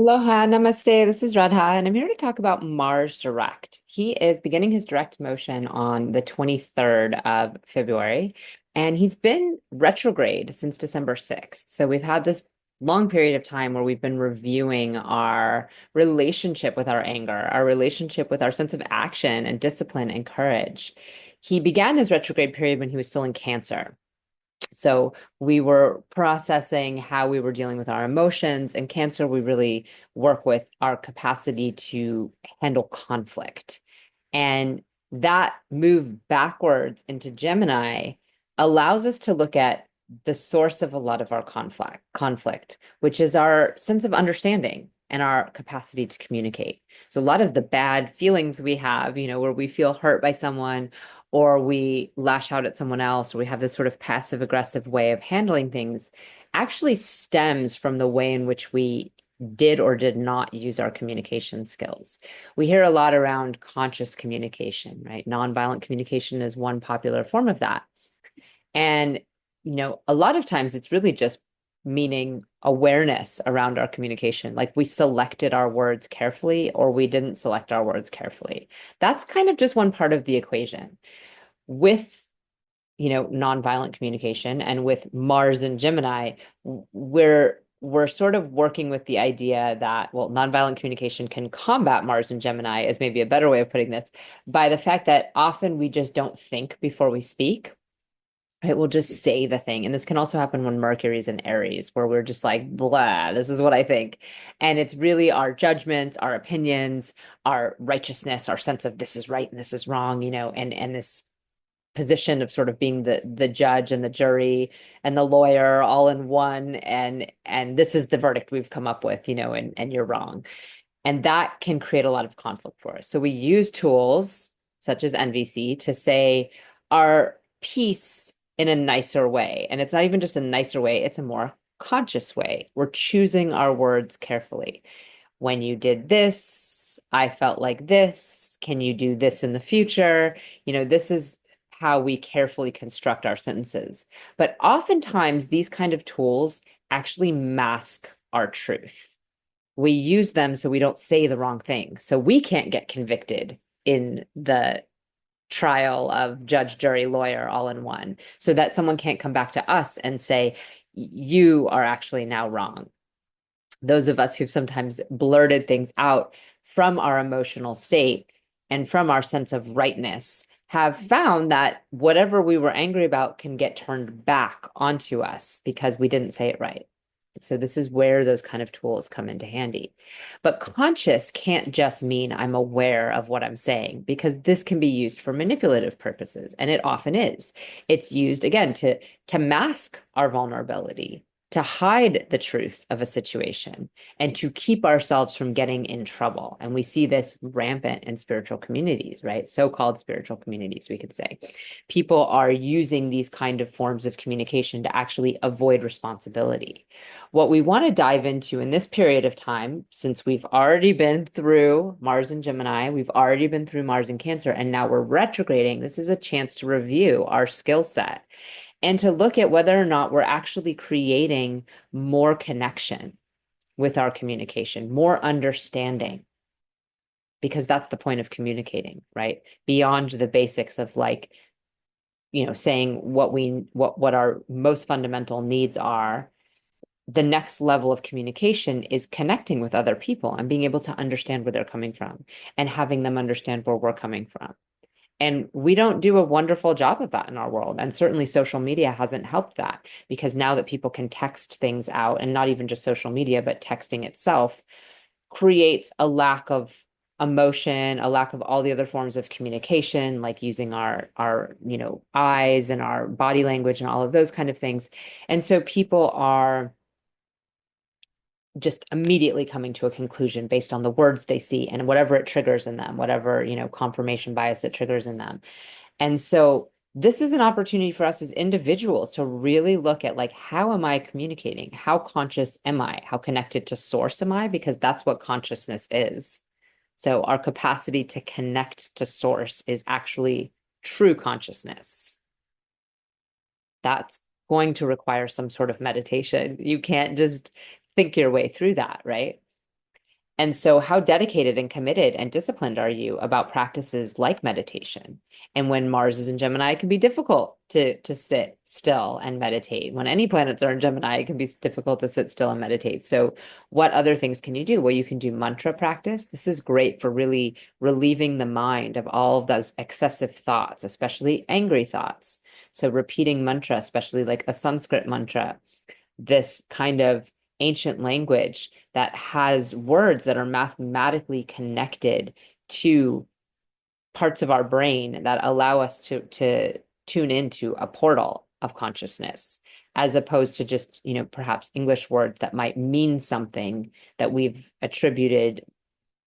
Aloha, namaste. This is Radha, and I'm here to talk about Mars direct. He is beginning his direct motion on the 23rd of February, and he's been retrograde since December 6th. So we've had this long period of time where we've been reviewing our relationship with our anger, our relationship with our sense of action and discipline and courage. He began his retrograde period when he was still in Cancer. So we were processing how we were dealing with our emotions. In Cancer, we really work with our capacity to handle conflict. And that move backwards into Gemini allows us to look at the source of a lot of our conflict, which is our sense of understanding and our capacity to communicate. So a lot of the bad feelings we have, where we feel hurt by someone or we lash out at someone else, or we have this sort of passive aggressive way of handling things, actually stems from the way in which we did or did not use our communication skills. We hear a lot around conscious communication, right? Nonviolent communication is one popular form of that. And, a lot of times it's really just meaning awareness around our communication. Like we selected our words carefully or we didn't select our words carefully. That's kind of just one part of the equation. With nonviolent communication and with Mars and Gemini, we're sort of working with the idea that, well, nonviolent communication can combat Mars and Gemini, is maybe a better way of putting this, by the fact that often we just don't think before we speak. It will just say the thing. And this can also happen when Mercury's in Aries, where we're just like, blah, this is what I think. And it's really our judgments, our opinions, our righteousness, our sense of this is right and this is wrong, and this position of sort of being the judge and the jury and the lawyer all in one, and this is the verdict we've come up with, and you're wrong. And that can create a lot of conflict for us. So we use tools such as NVC to say our piece in a nicer way. And it's not even just a nicer way, it's a more conscious way. We're choosing our words carefully. When you did this, I felt like this. Can you do this in the future? This is how we carefully construct our sentences. But oftentimes, these kind of tools actually mask our truth. We use them so we don't say the wrong thing. So we can't get convicted in the trial of judge, jury, lawyer all in one, so that someone can't come back to us and say, you are actually now wrong. Those of us who've sometimes blurted things out from our emotional state and from our sense of rightness have found that whatever we were angry about can get turned back onto us because we didn't say it right. So this is where those kind of tools come into handy. But conscious can't just mean I'm aware of what I'm saying, because this can be used for manipulative purposes, and it often is. It's used again to mask our vulnerability, to hide the truth of a situation, and to keep ourselves from getting in trouble. And we see this rampant in spiritual communities, right? So-called spiritual communities, we could say. People are using these kind of forms of communication to actually avoid responsibility. What we want to dive into in this period of time, since we've already been through Mars and Gemini, we've already been through Mars and Cancer, and now we're retrograding, this is a chance to review our skill set and to look at whether or not we're actually creating more connection with our communication, more understanding, because that's the point of communicating, right? Beyond the basics of like, saying what our most fundamental needs are. The next level of communication is connecting with other people and being able to understand where they're coming from and having them understand where we're coming from. And we don't do a wonderful job of that in our world. And certainly social media hasn't helped that, because now that people can text things out, and not even just social media, but texting itself creates a lack of emotion, a lack of all the other forms of communication, like using our eyes and our body language and all of those kind of things. And so people are just immediately coming to a conclusion based on the words they see and whatever it triggers in them, whatever, confirmation bias it triggers in them. And so this is an opportunity for us as individuals to really look at, like, how am I communicating? How conscious am I? How connected to source am I? Because that's what consciousness is. So our capacity to connect to source is actually true consciousness. That's going to require some sort of meditation. You can't just think your way through that, right? And so, how dedicated and committed and disciplined are you about practices like meditation? And when Mars is in Gemini, it can be difficult to sit still and meditate. When any planets are in Gemini, it can be difficult to sit still and meditate. So, what other things can you do? Well, you can do mantra practice. This is great for really relieving the mind of all of those excessive thoughts, especially angry thoughts. So, repeating mantra, especially like a Sanskrit mantra, this kind of ancient language that has words that are mathematically connected to parts of our brain that allow us to tune into a portal of consciousness, as opposed to just, perhaps English words that might mean something that we've attributed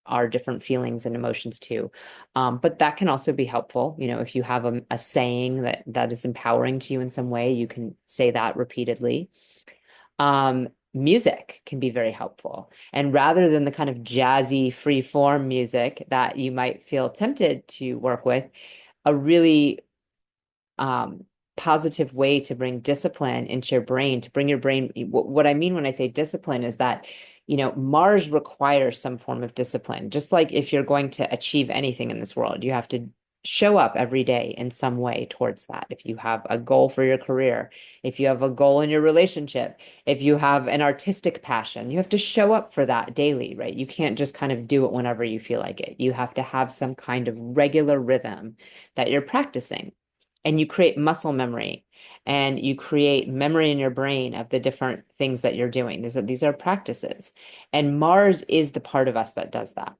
our different feelings and emotions to. But that can also be helpful. If you have a saying that is empowering to you in some way, you can say that repeatedly. Music can be very helpful. And rather than the kind of jazzy, free form music that you might feel tempted to work with, a really positive way to bring discipline into your brain, to bring your brain. What I mean when I say discipline is that, Mars requires some form of discipline. Just like if you're going to achieve anything in this world, you have to show up every day in some way towards that. If you have a goal for your career, if you have a goal in your relationship, if you have an artistic passion, you have to show up for that daily, right? You can't just kind of do it whenever you feel like it. You have to have some kind of regular rhythm that you're practicing. And you create muscle memory, and you create memory in your brain of the different things that you're doing. These are practices. And Mars is the part of us that does that.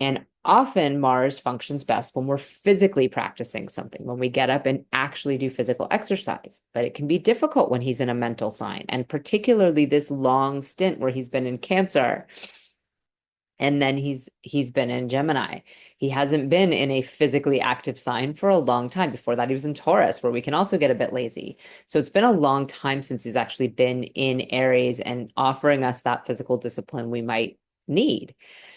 And often Mars functions best when we're physically practicing something, when we get up and actually do physical exercise. But it can be difficult when he's in a mental sign, and particularly this long stint where he's been in Cancer. And then he's been in Gemini. He hasn't been in a physically active sign for a long time. Before that, he was in Taurus, where we can also get a bit lazy. So it's been a long time since he's actually been in Aries and offering us that physical discipline we might need.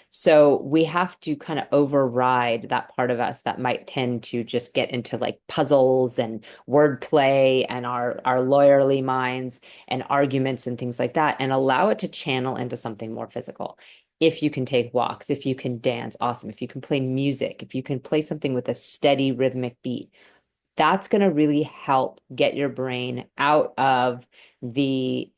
So we have to kind of override that part of us that might tend to just get into like puzzles and wordplay and our lawyerly minds and arguments and things like that, and allow it to channel into something more physical. If you can take walks, if you can dance, awesome. If you can play music, if you can play something with a steady rhythmic beat, that's going to really help get your brain out of the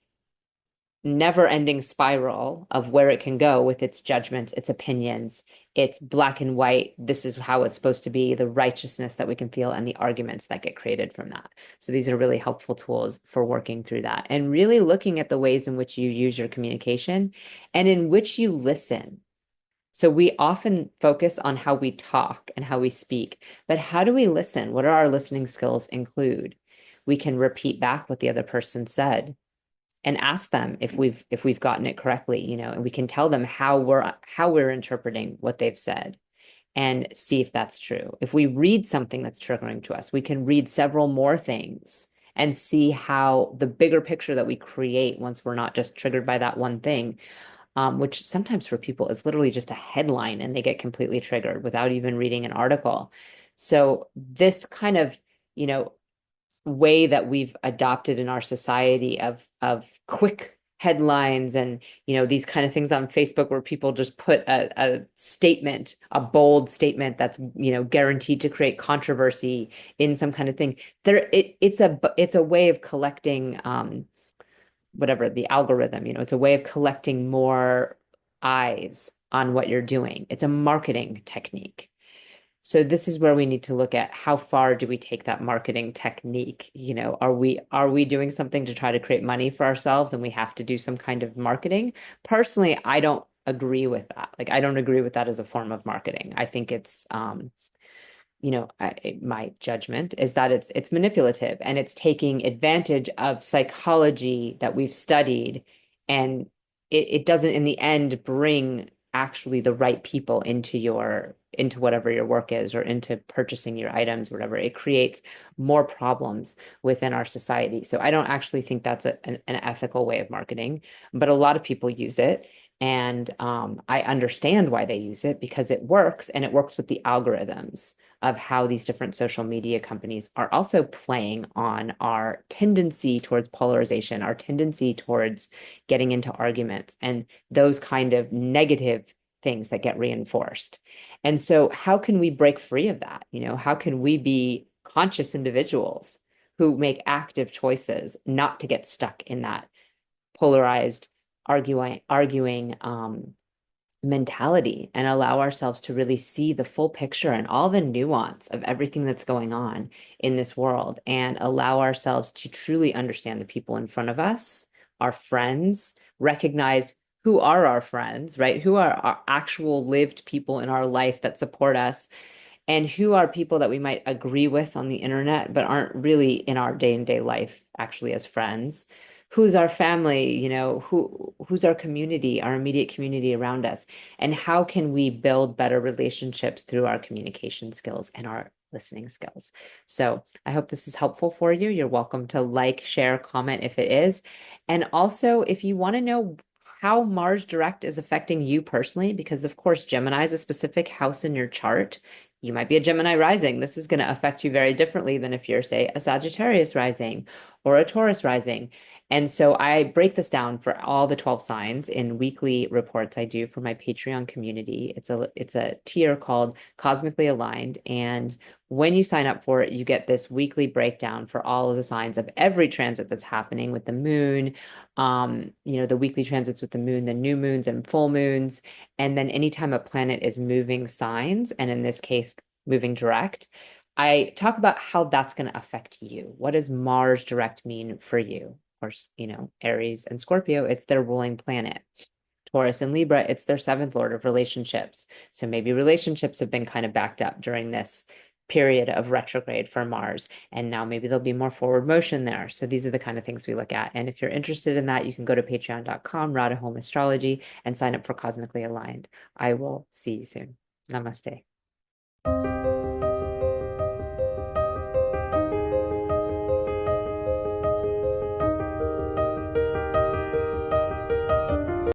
never-ending spiral of where it can go with its judgments, its opinions, its black and white, this is how it's supposed to be, the righteousness that we can feel, and the arguments that get created from that. So these are really helpful tools for working through that and really looking at the ways in which you use your communication and in which you listen. So we often focus on how we talk and how we speak, but how do we listen? What are our listening skills include? We can repeat back what the other person said and ask them if we've gotten it correctly, and we can tell them how we're interpreting what they've said and see if that's true. If we read something that's triggering to us, we can read several more things and see how the bigger picture that we create once we're not just triggered by that one thing, which sometimes for people is literally just a headline and they get completely triggered without even reading an article. So this kind of, way that we've adopted in our society of quick headlines and these kind of things on Facebook where people just put a statement, a bold statement that's guaranteed to create controversy in some kind of thing. It's a way of collecting whatever the algorithm, it's a way of collecting more eyes on what you're doing. It's a marketing technique. So this is where we need to look at how far do we take that marketing technique? Are we doing something to try to create money for ourselves and we have to do some kind of marketing? Personally, I don't agree with that. Like, I don't agree with that as a form of marketing. I think it's my judgment is that it's manipulative and it's taking advantage of psychology that we've studied, and it doesn't in the end bring actually the right people into whatever your work is or into purchasing your items, whatever. It creates more problems within our society. So I don't actually think that's an ethical way of marketing, but a lot of people use it. And I understand why they use it because it works, and it works with the algorithms of how these different social media companies are also playing on our tendency towards polarization, our tendency towards getting into arguments, and those kind of negative things that get reinforced. And so, how can we break free of that? How can we be conscious individuals who make active choices not to get stuck in that polarized arguing mentality, and allow ourselves to really see the full picture and all the nuance of everything that's going on in this world, and allow ourselves to truly understand the people in front of us, our friends, recognize who are our friends, right? Who are our actual lived people in our life that support us, and who are people that we might agree with on the internet but aren't really in our day-to-day life actually as friends. Who's our family, who's our community, our immediate community around us, and how can we build better relationships through our communication skills and our listening skills. So I hope this is helpful for you. You're welcome to like, share, comment if it is. And also, if you want to know how Mars direct is affecting you personally, because of course, Gemini is a specific house in your chart. You might be a Gemini rising. This is going to affect you very differently than if you're, say, a Sagittarius rising or a Taurus rising. And so I break this down for all the 12 signs in weekly reports I do for my Patreon community. It's a tier called Cosmically Aligned. And when you sign up for it, you get this weekly breakdown for all of the signs of every transit that's happening with the moon, the weekly transits with the moon, the new moons and full moons. And then anytime a planet is moving signs, and in this case, moving direct, I talk about how that's going to affect you. What does Mars direct mean for you? Of course, Aries and Scorpio, it's their ruling planet. Taurus and Libra, it's their seventh lord of relationships. So maybe relationships have been kind of backed up during this period of retrograde for Mars. And now maybe there'll be more forward motion there. So these are the kind of things we look at. And if you're interested in that, you can go to patreon.com, Radha Home Astrology, and sign up for Cosmically Aligned. I will see you soon. Namaste.